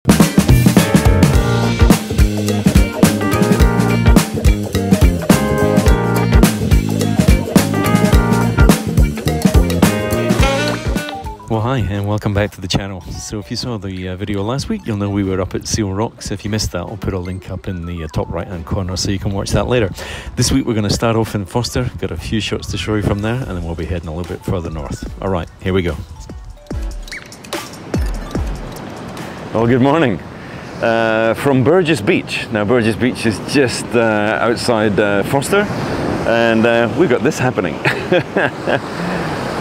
Well, hi and welcome back to the channel. So if you saw the video last week, you'll know we were up at Seal Rocks. If you missed that, I'll put a link up in the top right hand corner so you can watch that later. This week we're going to start off in Forster, got a few shots to show you from there, and then we'll be heading a little bit further north. Alright, here we go. Well, good morning. From Burgess Beach. Now Burgess Beach is just outside Forster, and we've got this happening.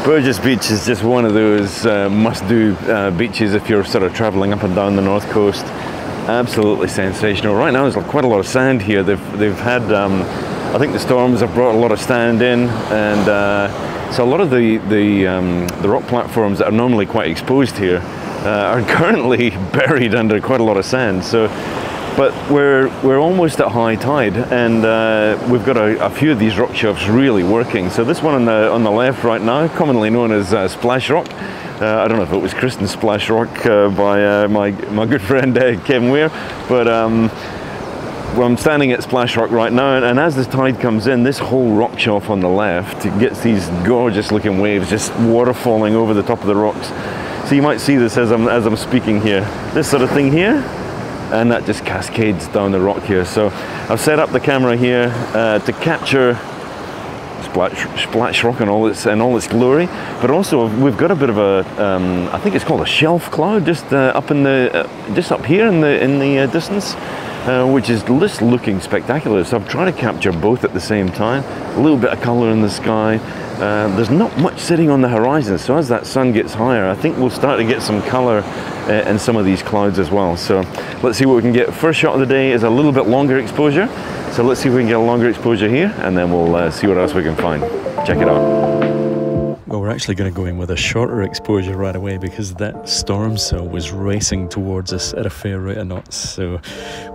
Burgess Beach is just one of those must-do beaches if you're sort of traveling up and down the north coast. Absolutely sensational. Right now there's quite a lot of sand here. They've had, I think the storms have brought a lot of sand in, and so a lot of the rock platforms that are normally quite exposed here are currently buried under quite a lot of sand. So, but we're almost at high tide, and we've got a few of these rock shelves really working. So this one on the left right now, commonly known as Splash Rock. I don't know if it was christened Splash Rock by my good friend Kevin Weir, but well, I'm standing at Splash Rock right now, and as the tide comes in, this whole rock shelf on the left gets these gorgeous looking waves, just water falling over the top of the rocks. So you might see this as I'm speaking here. This sort of thing here, and that just cascades down the rock here. So I've set up the camera here to capture Splash Rock and all its glory, but also we've got a bit of a I think it's called a shelf cloud just up in the just up here in the distance, which is just looking spectacular. So I'm trying to capture both at the same time. A little bit of color in the sky. There's not much sitting on the horizon, so as that sun gets higher, I think we'll start to get some color in some of these clouds as well. So let's see what we can get. First shot of the day is a little bit longer exposure, so let's see if we can get a longer exposure here, and then we'll see what else we can find. Check it out. Well, we're actually going to go in with a shorter exposure right away because that storm cell was racing towards us at a fair rate of knots, so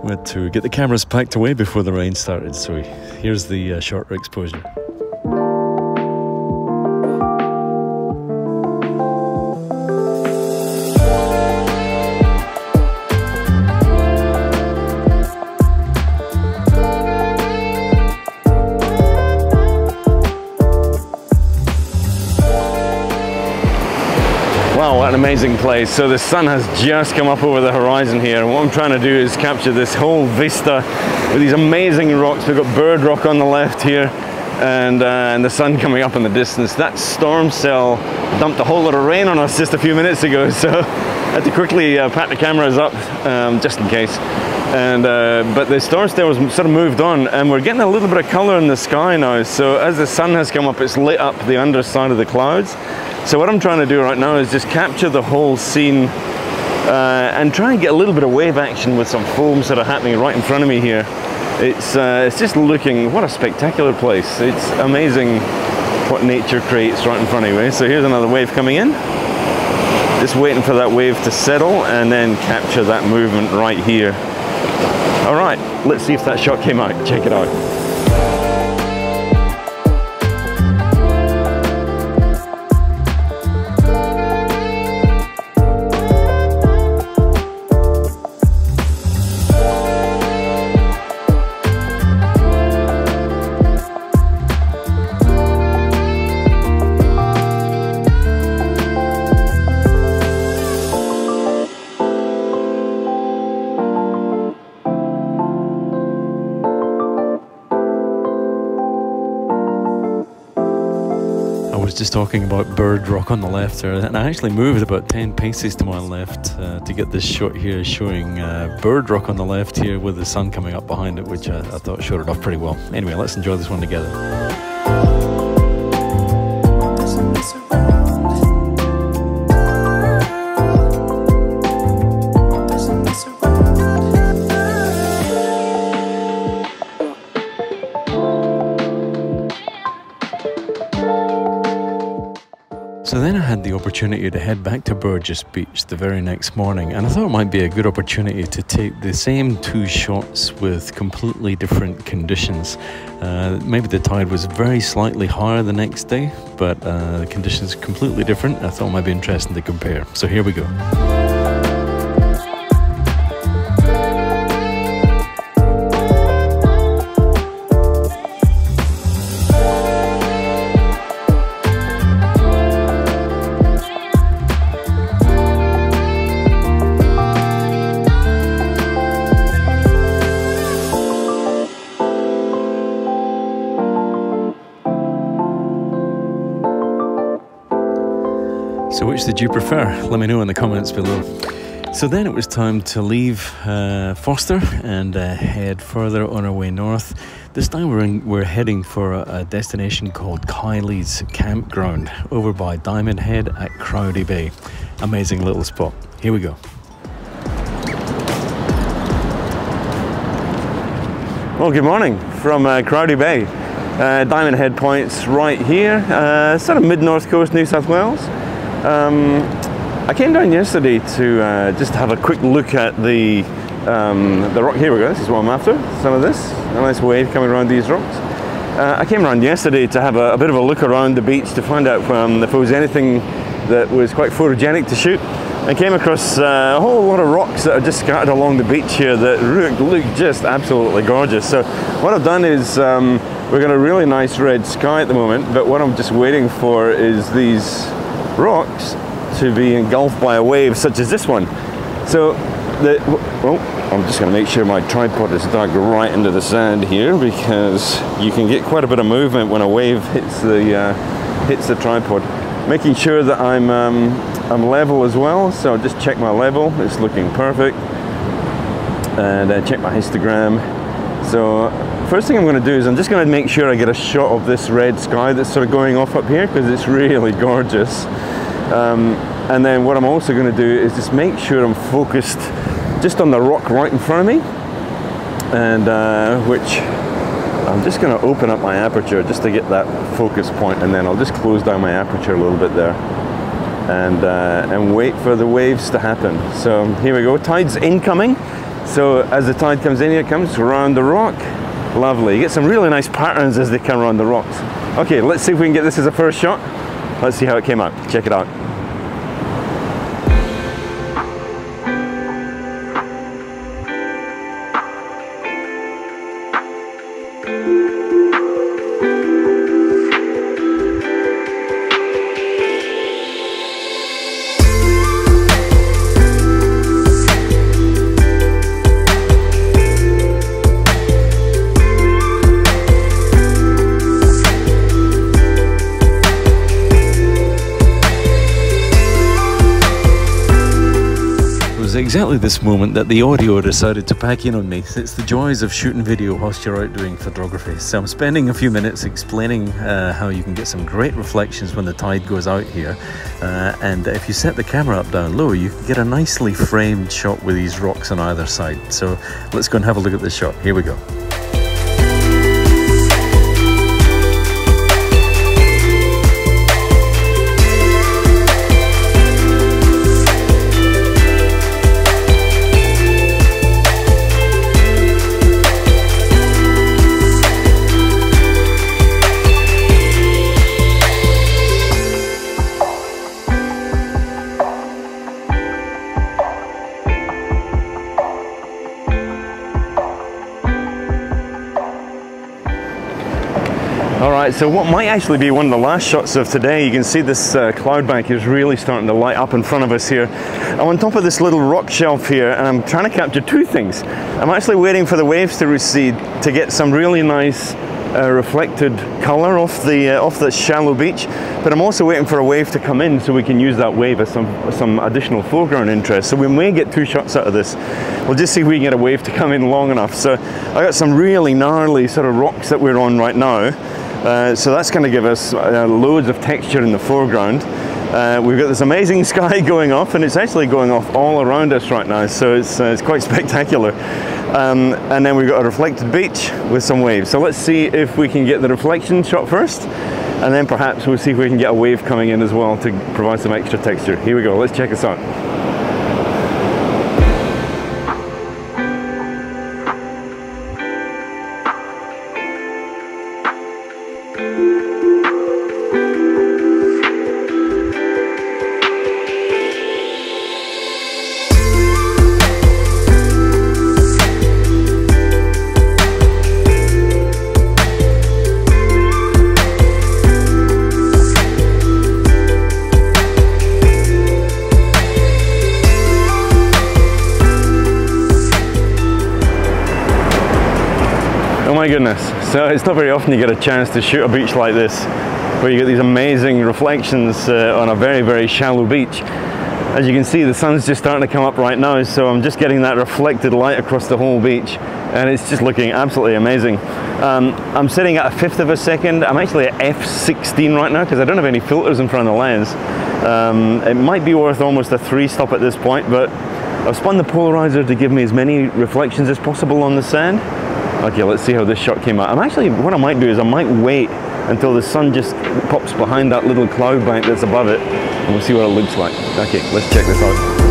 we had to get the cameras packed away before the rain started. So here's the shorter exposure. Wow, what an amazing place. So the sun has just come up over the horizon here, and what I'm trying to do is capture this whole vista with these amazing rocks. We've got Bird Rock on the left here, and the sun coming up in the distance. That storm cell dumped a whole lot of rain on us just a few minutes ago, so I had to quickly pack the cameras up just in case. And but the storm cell was sort of moved on, and we're getting a little bit of color in the sky now. So as the sun has come up, it's lit up the underside of the clouds. So what I'm trying to do right now is just capture the whole scene and try and get a little bit of wave action with some foam sort of happening right in front of me here. It's just looking, what a spectacular place. It's amazing what nature creates right in front of you. So here's another wave coming in. Just waiting for that wave to settle and then capture that movement right here. All right, let's see if that shot came out. Check it out. Just talking about Bird Rock on the left there, and I actually moved about 10 paces to my left to get this shot here showing Bird Rock on the left here with the sun coming up behind it, which I thought showed it off pretty well. Anyway, let's enjoy this one together. So then I had the opportunity to head back to Burgess Beach the very next morning, and I thought it might be a good opportunity to take the same two shots with completely different conditions. Maybe the tide was very slightly higher the next day, but the conditions completely different. I thought it might be interesting to compare. So here we go. Which did you prefer? Let me know in the comments below. So then it was time to leave Forster and head further on our way north. This time we're heading for a destination called Kylies Campground over by Diamond Head at Crowdy Bay. Amazing little spot. Here we go. Well, good morning from Crowdy Bay. Diamond Head Point's right here, sort of mid-north coast, New South Wales. I came down yesterday to just have a quick look at the rock. Here we go, this is what I'm after, some of this. A nice wave coming around these rocks. I came around yesterday to have a bit of a look around the beach to find out if there was anything that was quite photogenic to shoot. I came across a whole lot of rocks that are just scattered along the beach here that look just absolutely gorgeous. So what I've done is, we've got a really nice red sky at the moment, but what I'm just waiting for is these rocks to be engulfed by a wave such as this one. So, I'm just going to make sure my tripod is dug right into the sand here, because you can get quite a bit of movement when a wave hits the tripod. Making sure that I'm level as well, so I'll just check my level, it's looking perfect, and check my histogram. So first thing I'm going to do is I'm just going to make sure I get a shot of this red sky that's sort of going off up here, because it's really gorgeous. And then what I'm also going to do is just make sure I'm focused just on the rock right in front of me, and which I'm just going to open up my aperture just to get that focus point, and then I'll just close down my aperture a little bit there, and wait for the waves to happen. So here we go, tide's incoming. So as the tide comes in, here it comes around the rock. Lovely, you get some really nice patterns as they come around the rocks. Okay, let's see if we can get this as a first shot. Let's see how it came out. Check it out. Exactly this moment that the audio decided to pack in on me. It's the joys of shooting video whilst you're out doing photography. So I'm spending a few minutes explaining how you can get some great reflections when the tide goes out here, and if you set the camera up down low, you can get a nicely framed shot with these rocks on either side. So let's go and have a look at this shot. Here we go. Alright, so what might actually be one of the last shots of today, you can see this cloud bank is really starting to light up in front of us here. I'm on top of this little rock shelf here, and I'm trying to capture two things. I'm actually waiting for the waves to recede to get some really nice reflected colour off the shallow beach, but I'm also waiting for a wave to come in so we can use that wave as some additional foreground interest. So we may get two shots out of this. We'll just see if we can get a wave to come in long enough. So I got some really gnarly sort of rocks that we're on right now. So that's going to give us loads of texture in the foreground. We've got this amazing sky going off, and it's actually going off all around us right now, so it's quite spectacular. And then we've got a reflected beach with some waves. So let's see if we can get the reflection shot first, and then perhaps we'll see if we can get a wave coming in as well to provide some extra texture. Here we go, let's check this out. Oh my goodness, so it's not very often you get a chance to shoot a beach like this. where you get these amazing reflections on a very, very shallow beach. As you can see, the sun's just starting to come up right now, so I'm just getting that reflected light across the whole beach, and it's just looking absolutely amazing. I'm sitting at a 1/5 of a second. I'm actually at f16 right now because I don't have any filters in front of the lens. It might be worth almost a 3-stop at this point, but I've spun the polarizer to give me as many reflections as possible on the sand. Okay, let's see how this shot came out. What I might do is I might wait until the sun just pops behind that little cloud bank that's above it, and we'll see what it looks like. Okay, let's check this out.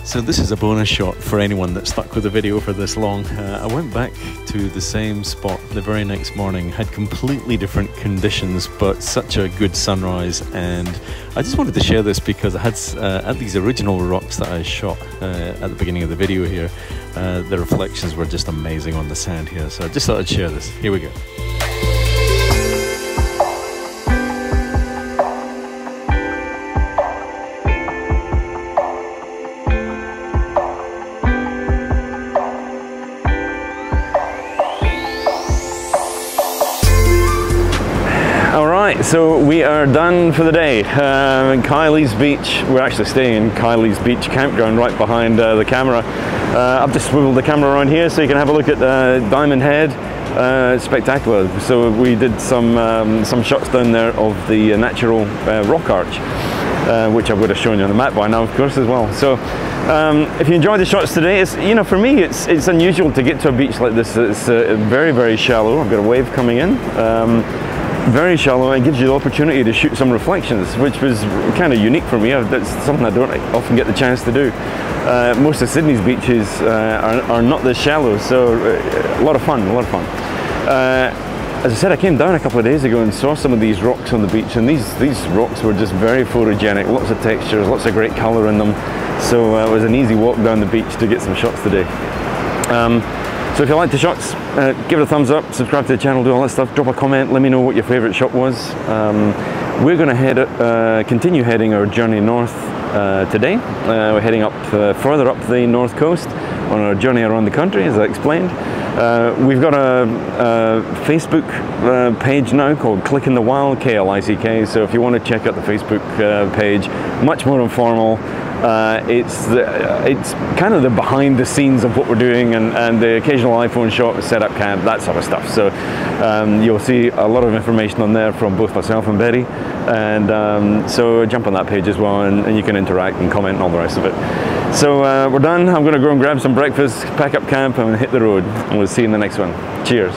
So this is a bonus shot for anyone that stuck with the video for this long. I went back to the same spot the very next morning, had completely different conditions, but such a good sunrise, and I just wanted to share this because I had at these original rocks that I shot at the beginning of the video here, the reflections were just amazing on the sand here, so I just thought I'd share this. Here we go. So we are done for the day. In Kylies Beach, we're actually staying in Kylies Beach campground right behind the camera. I've just swiveled the camera around here so you can have a look at Diamond Head. It's spectacular. So we did some shots down there of the natural rock arch, which I would have shown you on the map by now, of course, as well. So if you enjoyed the shots today, it's, you know, for me it's unusual to get to a beach like this. It's very, very shallow. I've got a wave coming in. Very shallow, and it gives you the opportunity to shoot some reflections, which was kind of unique for me. That's something I don't often get the chance to do. Most of Sydney's beaches are not this shallow, so a lot of fun, a lot of fun. As I said, I came down a couple of days ago and saw some of these rocks on the beach, and these rocks were just very photogenic, lots of textures, lots of great colour in them, so it was an easy walk down the beach to get some shots today. So if you liked the shots, give it a thumbs up, subscribe to the channel, do all that stuff, drop a comment, let me know what your favourite shot was. We're going to continue heading our journey north today. We're heading up further up the north coast on our journey around the country, as I explained. We've got a Facebook page now called Klick in the Wild, Klick, so if you want to check out the Facebook page, much more informal. It's kind of the behind the scenes of what we're doing, and the occasional iPhone shot, setup camp, that sort of stuff. So you'll see a lot of information on there from both myself and Betty, and so jump on that page as well, and you can interact and comment and all the rest of it. So we're done. I'm going to go and grab some breakfast, pack up camp and hit the road, and we'll see you in the next one. Cheers.